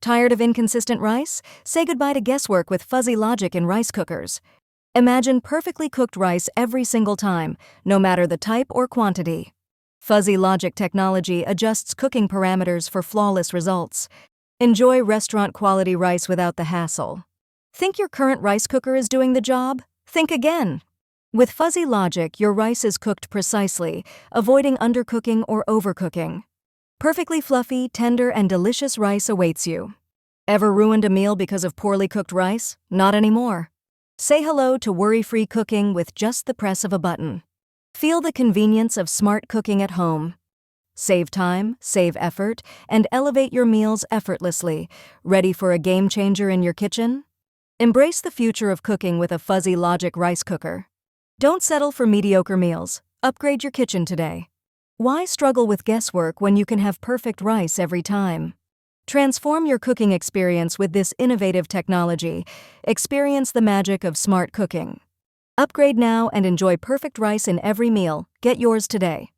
Tired of inconsistent rice? Say goodbye to guesswork with fuzzy logic in rice cookers. Imagine perfectly cooked rice every single time, no matter the type or quantity. Fuzzy logic technology adjusts cooking parameters for flawless results. Enjoy restaurant-quality rice without the hassle. Think your current rice cooker is doing the job? Think again. With fuzzy logic, your rice is cooked precisely, avoiding undercooking or overcooking. Perfectly fluffy, tender, and delicious rice awaits you. Ever ruined a meal because of poorly cooked rice? Not anymore. Say hello to worry-free cooking with just the press of a button. Feel the convenience of smart cooking at home. Save time, save effort, and elevate your meals effortlessly. Ready for a game changer in your kitchen? Embrace the future of cooking with a fuzzy logic rice cooker. Don't settle for mediocre meals. Upgrade your kitchen today. Why struggle with guesswork when you can have perfect rice every time? Transform your cooking experience with this innovative technology. Experience the magic of smart cooking. Upgrade now and enjoy perfect rice in every meal. Get yours today.